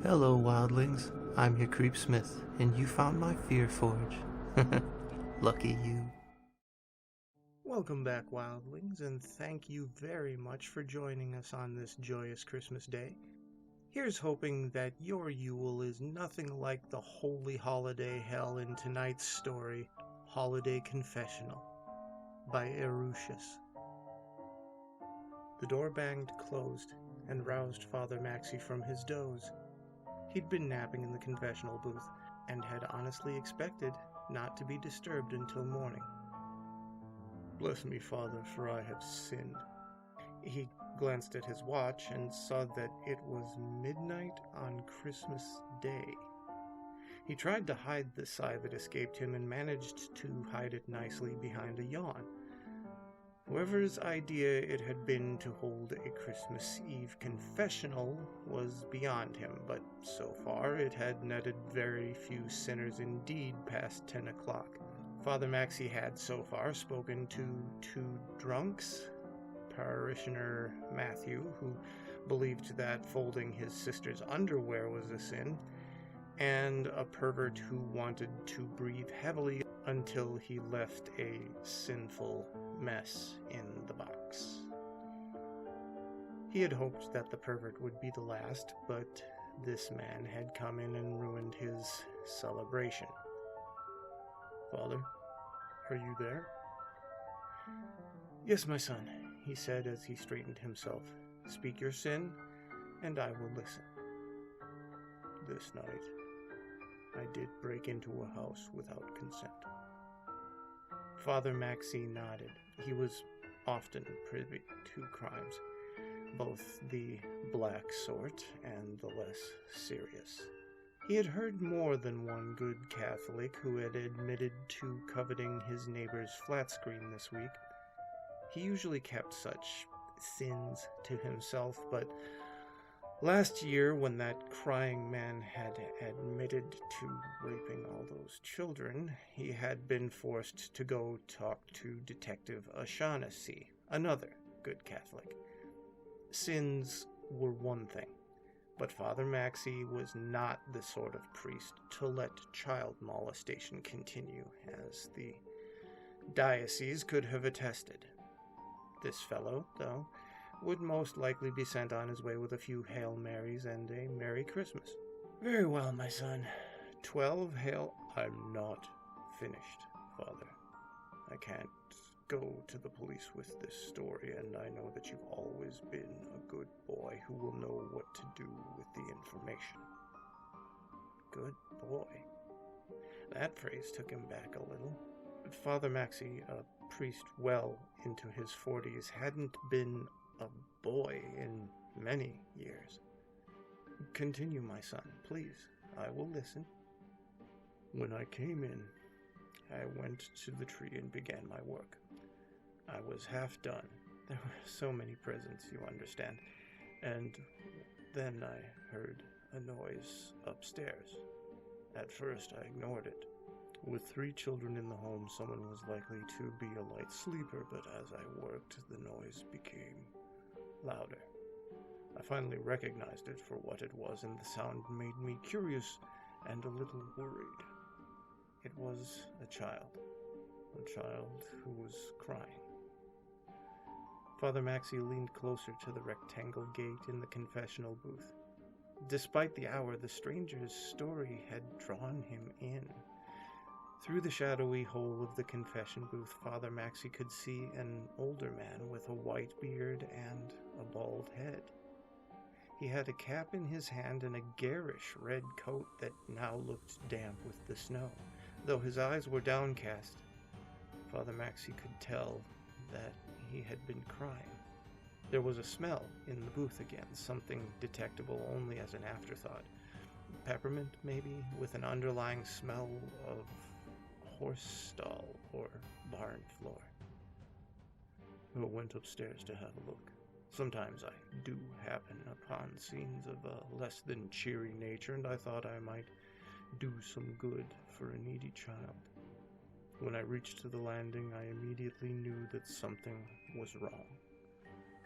Hello, wildlings. I'm your Creepsmith, and you found my Fear Forge. Lucky you. Welcome back, wildlings, and thank you very much for joining us on this joyous Christmas day. Here's hoping that your Yule is nothing like the holy holiday hell in tonight's story, Holiday Confessional, by Erutious. The door banged closed and roused Father Maxie from his doze. He'd been napping in the confessional booth, and had honestly expected not to be disturbed until morning. "Bless me, Father, for I have sinned." He glanced at his watch and saw that it was midnight on Christmas Day. He tried to hide the sigh that escaped him and managed to hide it nicely behind a yawn. Whoever's idea it had been to hold a Christmas Eve confessional was beyond him, but so far it had netted very few sinners indeed past 10 o'clock. Father Maxie had so far spoken to 2 drunks, parishioner Myuu, who believed that folding his sister's underwear was a sin, and a pervert who wanted to breathe heavily until he left a sinful mess in the box. He had hoped that the pervert would be the last, but this man had come in and ruined his celebration. "Father, are you there?" "Yes, my son," he said as he straightened himself. "Speak your sin, and I will listen." "This night, I did break into a house without consent." Father Maxie nodded. He was often privy to crimes, both the black sort and the less serious. He had heard more than one good Catholic who had admitted to coveting his neighbor's flat screen this week. He usually kept such sins to himself, but last year, when that crying man had admitted to raping all those children, he had been forced to go talk to Detective O'Shaughnessy, another good Catholic. Sins were one thing, but Father Maxie was not the sort of priest to let child molestation continue, as the diocese could have attested. This fellow, though, would most likely be sent on his way with a few Hail Marys and a Merry Christmas. "Very well, my son. 12 Hail..." "I'm not finished, Father. I can't go to the police with this story, and I know that you've always been a good boy who will know what to do with the information." Good boy. That phrase took him back a little. Father Maxie, a priest well into his 40s, hadn't been a boy in many years. "Continue, my son, please. I will listen." "When I came in, I went to the tree and began my work. I was half done. There were so many presents, you understand. And then I heard a noise upstairs. At first, I ignored it. With 3 children in the home, someone was likely to be a light sleeper, but as I worked, the noise became louder. I finally recognized it for what it was, and the sound made me curious and a little worried. It was a child who was crying." Father Maxie leaned closer to the rectangle gate in the confessional booth. Despite the hour, the stranger's story had drawn him in. Through the shadowy hole of the confession booth, Father Maxie could see an older man with a white beard and a bald head. He had a cap in his hand and a garish red coat that now looked damp with the snow. Though his eyes were downcast, Father Maxie could tell that he had been crying. There was a smell in the booth again, something detectable only as an afterthought. Peppermint, maybe, with an underlying smell of horse stall or barn floor. I went upstairs to have a look. Sometimes I do happen upon scenes of a less than cheery nature, and I thought I might do some good for a needy child. When I reached the landing, I immediately knew that something was wrong.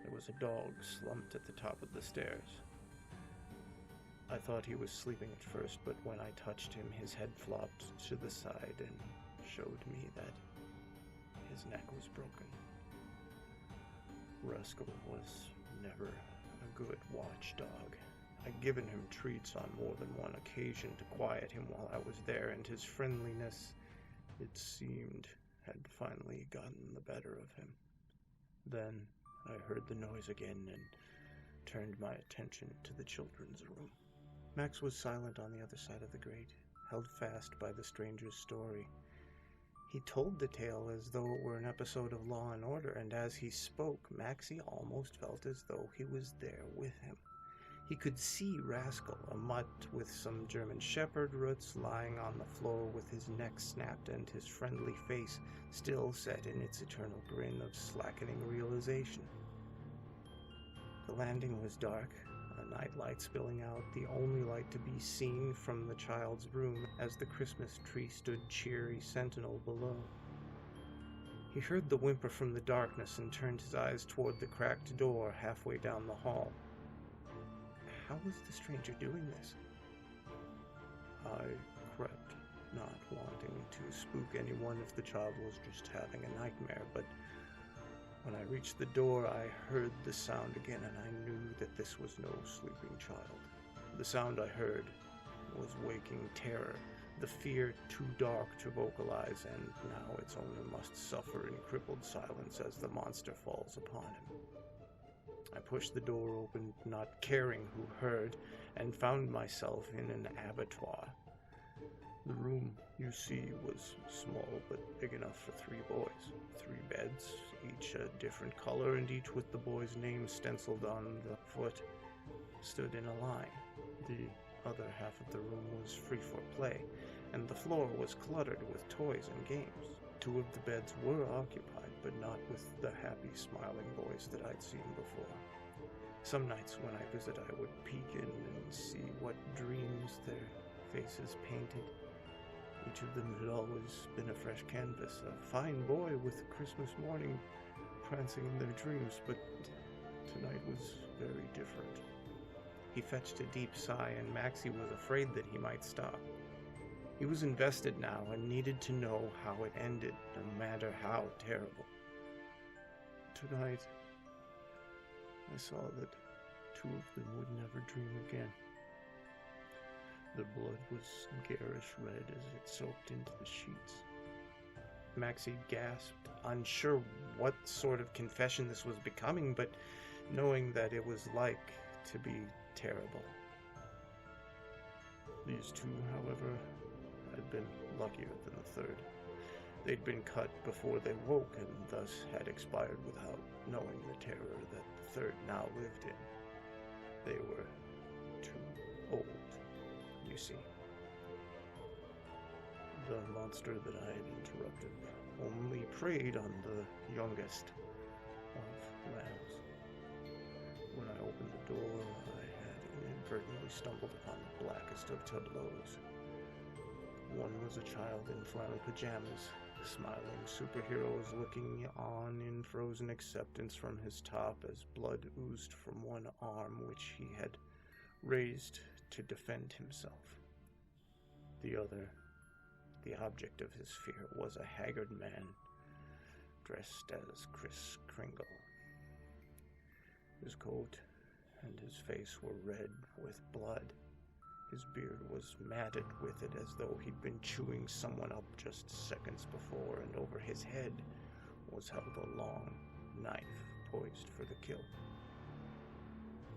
There was a dog slumped at the top of the stairs. I thought he was sleeping at first, but when I touched him, his head flopped to the side and showed me that his neck was broken. Rascal was never a good watchdog. I'd given him treats on more than one occasion to quiet him while I was there, and his friendliness, it seemed, had finally gotten the better of him. Then I heard the noise again and turned my attention to the children's room. Max was silent on the other side of the grate, held fast by the stranger's story. He told the tale as though it were an episode of Law and Order, and as he spoke, Maxie almost felt as though he was there with him. He could see Rascal, a mutt with some German shepherd roots, lying on the floor with his neck snapped and his friendly face still set in its eternal grin of slackening realization. The landing was dark, a nightlight spilling out, the only light to be seen from the child's room as the Christmas tree stood cheery sentinel below. He heard the whimper from the darkness and turned his eyes toward the cracked door halfway down the hall. How was the stranger doing this? I crept, not wanting to spook anyone if the child was just having a nightmare, but when I reached the door, I heard the sound again, and I knew that this was no sleeping child. The sound I heard was waking terror, the fear too dark to vocalize, and now its owner must suffer in crippled silence as the monster falls upon him. I pushed the door open, not caring who heard, and found myself in an abattoir. The room, you see, was small but big enough for 3 boys. 3 beds, each a different color and each with the boy's name stenciled on the foot, stood in a line. The other half of the room was free for play, and the floor was cluttered with toys and games. 2 of the beds were occupied, but not with the happy, smiling boys that I'd seen before. Some nights when I visit, I would peek in and see what dreams their faces painted. Each of them had always been a fresh canvas, a fine boy with a Christmas morning prancing in their dreams, but tonight was very different. He fetched a deep sigh, and Maxie was afraid that he might stop. He was invested now and needed to know how it ended, no matter how terrible. Tonight, I saw that 2 of them would never dream again. The blood was garish red as it soaked into the sheets. Maxie gasped, unsure what sort of confession this was becoming, but knowing that it was like to be terrible. These 2, however, had been luckier than the 3rd. They'd been cut before they woke and thus had expired without knowing the terror that the 3rd now lived in. They were too old, you see. The monster that I had interrupted only preyed on the youngest of lambs. When I opened the door, I had inadvertently stumbled upon the blackest of tableaus. One was a child in flannel pajamas, smiling superheroes looking on in frozen acceptance from his top as blood oozed from one arm which he had raised to defend himself. The other, the object of his fear, was a haggard man dressed as Kris Kringle. His coat and his face were red with blood. His beard was matted with it as though he'd been chewing someone up just seconds before, and over his head was held a long knife poised for the kill.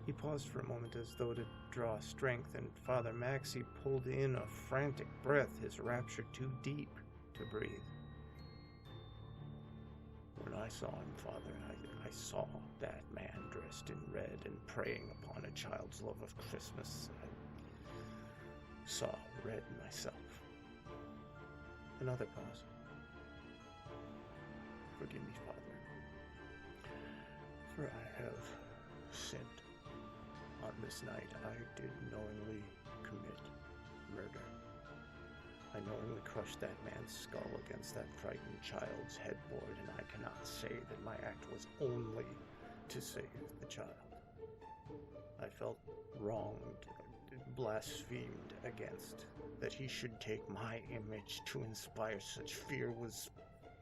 He paused for a moment as though to draw strength, and Father Maxie pulled in a frantic breath, his rapture too deep to breathe. When I saw him, Father, I saw that man dressed in red and preying upon a child's love of Christmas. I saw red myself. Another pause. Forgive me, Father, for I have sinned. On this night, I did knowingly commit murder. I knowingly crushed that man's skull against that frightened child's headboard, and I cannot say that my act was only to save the child. I felt wronged, blasphemed against. That he should take my image to inspire such fear was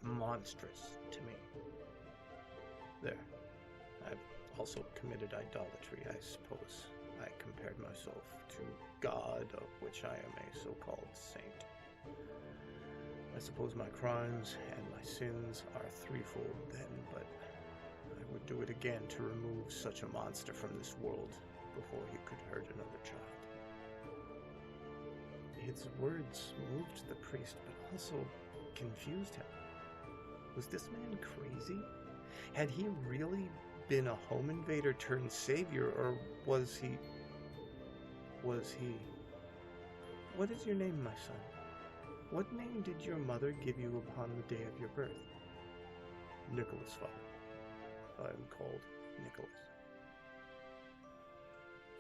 monstrous to me. There. I've also committed idolatry, I suppose. I compared myself to God, of which I am a so-called saint. I suppose my crimes and my sins are threefold then, but I would do it again to remove such a monster from this world before he could hurt another child. His words moved the priest, but also confused him. Was this man crazy? Had he really been a home invader turned savior, or was he... What is your name, my son? What name did your mother give you upon the day of your birth? Nicholas, father. I am called Nicholas.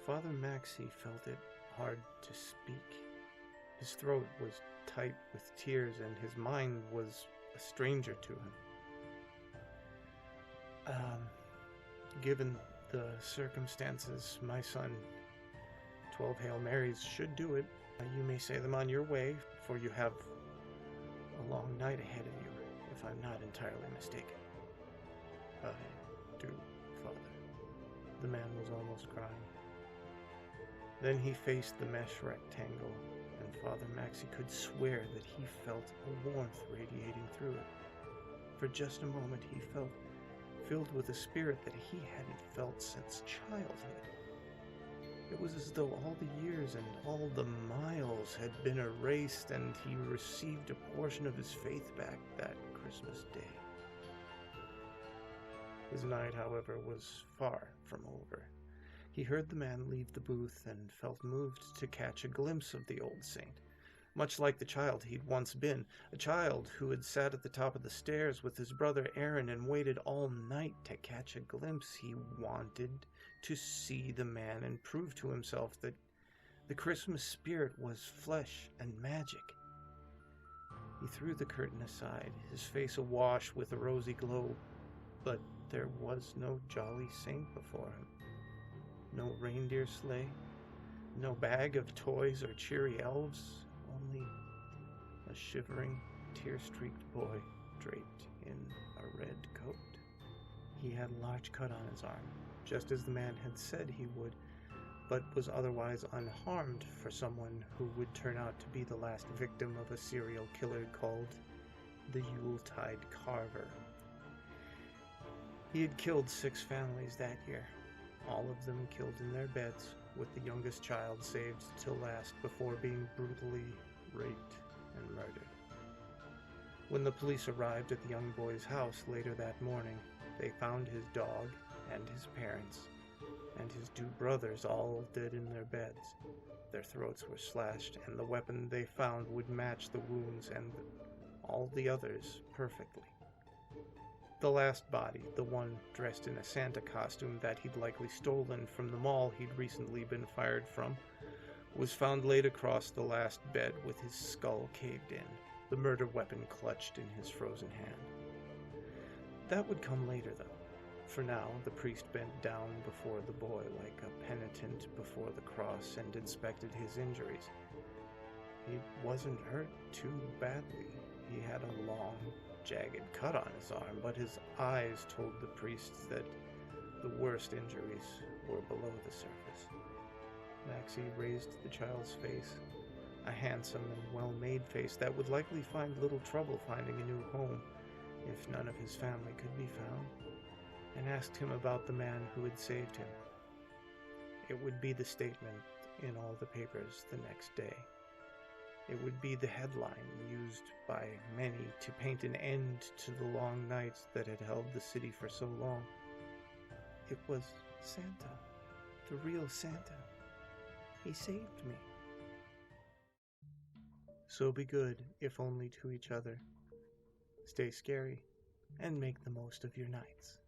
Father Maxie felt it hard to speak. His throat was tight with tears, and his mind was a stranger to him. Given the circumstances, my son, 12 Hail Marys should do it. You may say them on your way, for you have a long night ahead of you, if I'm not entirely mistaken. I do, Father. The man was almost crying. Then he faced the mesh rectangle, and Father Maxie could swear that he felt a warmth radiating through it. For just a moment he felt filled with a spirit that he hadn't felt since childhood. It was as though all the years and all the miles had been erased, and he received a portion of his faith back that Christmas day. His night, however, was far from over. He heard the man leave the booth and felt moved to catch a glimpse of the old saint, much like the child he'd once been, a child who had sat at the top of the stairs with his brother Aaron and waited all night to catch a glimpse. He wanted to see the man and prove to himself that the Christmas spirit was flesh and magic. He threw the curtain aside, his face awash with a rosy glow, but there was no jolly saint before him. No reindeer sleigh, no bag of toys or cheery elves, only a shivering, tear-streaked boy draped in a red coat. He had a large cut on his arm, just as the man had said he would, but was otherwise unharmed for someone who would turn out to be the last victim of a serial killer called the Yuletide Carver. He had killed 6 families that year, all of them killed in their beds, with the youngest child saved till last before being brutally raped and murdered. When the police arrived at the young boy's house later that morning, they found his dog and his parents and his 2 brothers all dead in their beds. Their throats were slashed, and the weapon they found would match the wounds and all the others perfectly. The last body, the one dressed in a Santa costume that he'd likely stolen from the mall he'd recently been fired from, was found laid across the last bed with his skull caved in, the murder weapon clutched in his frozen hand. That would come later, though. For now, the priest bent down before the boy like a penitent before the cross and inspected his injuries. He wasn't hurt too badly. He had a long, jagged cut on his arm, but his eyes told the priests that the worst injuries were below the surface. Maxie raised the child's face, a handsome and well-made face that would likely find little trouble finding a new home if none of his family could be found, and asked him about the man who had saved him. It would be the statement in all the papers the next day. It would be the headline used by many to paint an end to the long nights that had held the city for so long. It was Santa, the real Santa. He saved me. So be good, if only to each other. Stay scary, and make the most of your nights.